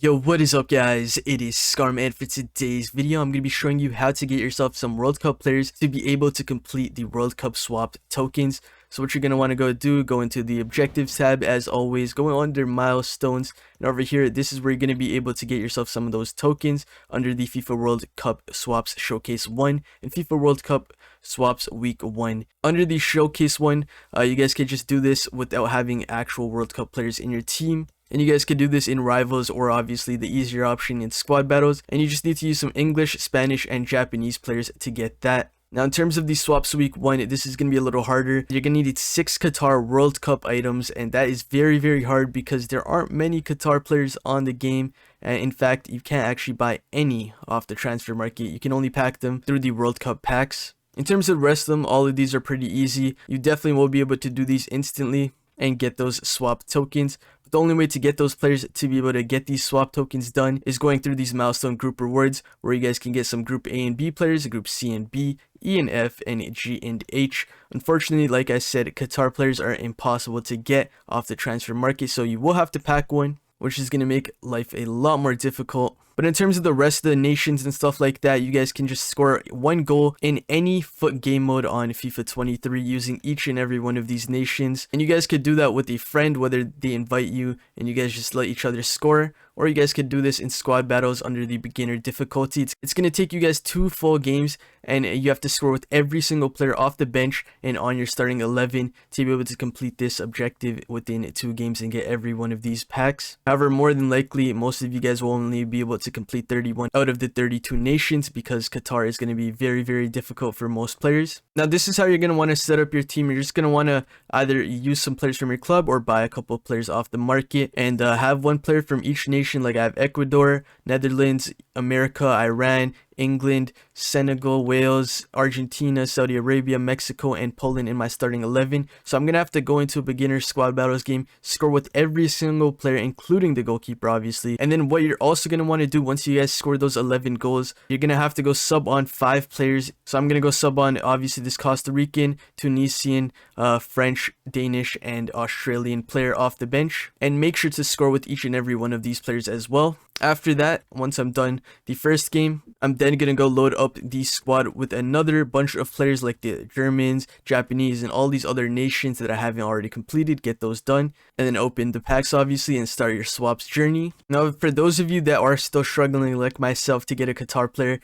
Yo, what is up guys? It is Skaarm, and for today's video I'm going to be showing you how to get yourself some World Cup players to be able to complete the World Cup swap tokens. So what you're going to want to go into the objectives tab as always, go under milestones, and over here this is where you're going to be able to get yourself some of those tokens under the FIFA World Cup Swaps Showcase 1 and FIFA World Cup Swaps Week 1. Under the Showcase 1, you guys can just do this without having actual World Cup players in your team. And you guys could do this in rivals, or obviously the easier option in squad battles, and you just need to use some English, Spanish, and Japanese players to get that. Now in terms of the swaps week 1, this is going to be a little harder. You're going to need 6 Qatar World Cup items, and that is very hard because there aren't many Qatar players on the game. And in fact, you can't actually buy any off the transfer market. You can only pack them through the World Cup packs. In terms of the rest of them, all of these are pretty easy. You definitely will be able to do these instantly and get those swap tokens. The only way to get those players to be able to get these swap tokens done is going through these milestone group rewards, where you guys can get some group A and B players, group C and B, E and F, and G and H. Unfortunately, like I said, Qatar players are impossible to get off the transfer market, so you will have to pack one, which is going to make life a lot more difficult. But in terms of the rest of the nations and stuff like that, you guys can just score 1 goal in any foot game mode on FIFA 23 using each and every one of these nations. And you guys could do that with a friend, whether they invite you and you guys just let each other score. Or you guys could do this in squad battles under the beginner difficulty. It's going to take you guys 2 full games, and you have to score with every single player off the bench and on your starting 11 to be able to complete this objective within 2 games and get every one of these packs. However, more than likely, most of you guys will only be able to complete 31 out of the 32 nations because Qatar is going to be very difficult for most players. Now, this is how you're going to want to set up your team. You're just going to want to either use some players from your club or buy a couple of players off the market and have 1 player from each nation. Like I have Ecuador, Netherlands, America, Iran, England, Senegal, Wales, Argentina, Saudi Arabia, Mexico, and Poland in my starting 11. So I'm going to have to go into a beginner squad battles game, score with every single player, including the goalkeeper, obviously. And then what you're also going to want to do once you guys score those 11 goals, you're going to have to go sub on 5 players. So I'm going to go sub on, obviously, this Costa Rican, Tunisian, French, Danish, and Australian player off the bench. And make sure to score with each and every one of these players as well. After that, once I'm done the first game, I'm then going to go load up the squad with another bunch of players like the Germans, Japanese, and all these other nations that I haven't already completed. Get those done, and then open the packs, obviously, and start your swaps journey. Now, for those of you that are still struggling like myself to get a Qatar player,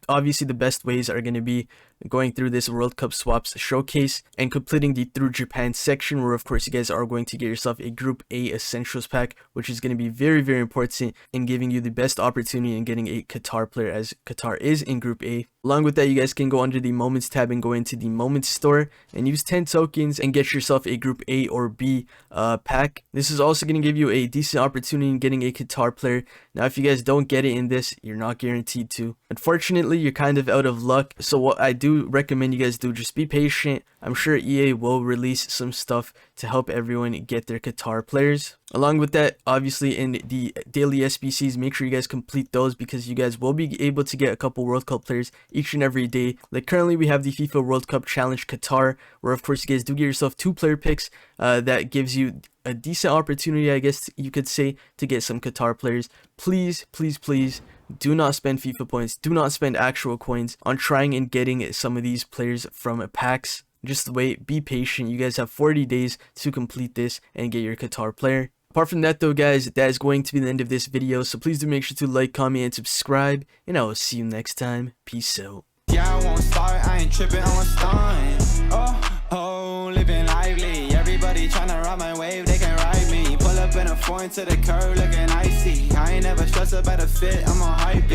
obviously the best ways are going to be going through this World Cup Swaps Showcase and completing the Through Japan section, where of course you guys are going to get yourself a Group A Essentials pack, which is going to be very important in giving you the best opportunity in getting a Qatar player, as Qatar is in Group A. Along with that, you guys can go under the Moments tab and go into the Moments store and use 10 tokens and get yourself a Group A or B pack. This is also going to give you a decent opportunity in getting a Qatar player. Now, if you guys don't get it in this, you're not guaranteed to. Unfortunately, you're kind of out of luck. So what I do recommend you guys do, just be patient. I'm sure EA will release some stuff to help everyone get their Qatar players. Along with that, obviously in the daily SBCs, make sure you guys complete those because you guys will be able to get a couple World Cup players each and every day. Like currently we have the FIFA World Cup Challenge Qatar, where of course you guys do get yourself 2 player picks. That gives you a decent opportunity, I guess you could say, to get some Qatar players. Please do not spend FIFA points, do not spend actual coins on trying and getting some of these players from packs. Just wait, be patient. You guys have 40 days to complete this and get your Qatar player. Apart from that though guys, that is going to be the end of this video, so please do make sure to like, comment, and subscribe, and I will see you next time. Peace out. Yeah, I won't start, I ain't tripping, I want stunt. Oh, living lively. Everybody tryna ride my wave, they can ride me. Pull up in a foreign to the curb looking icy. I ain't never stressed about a fit, I'm on hype.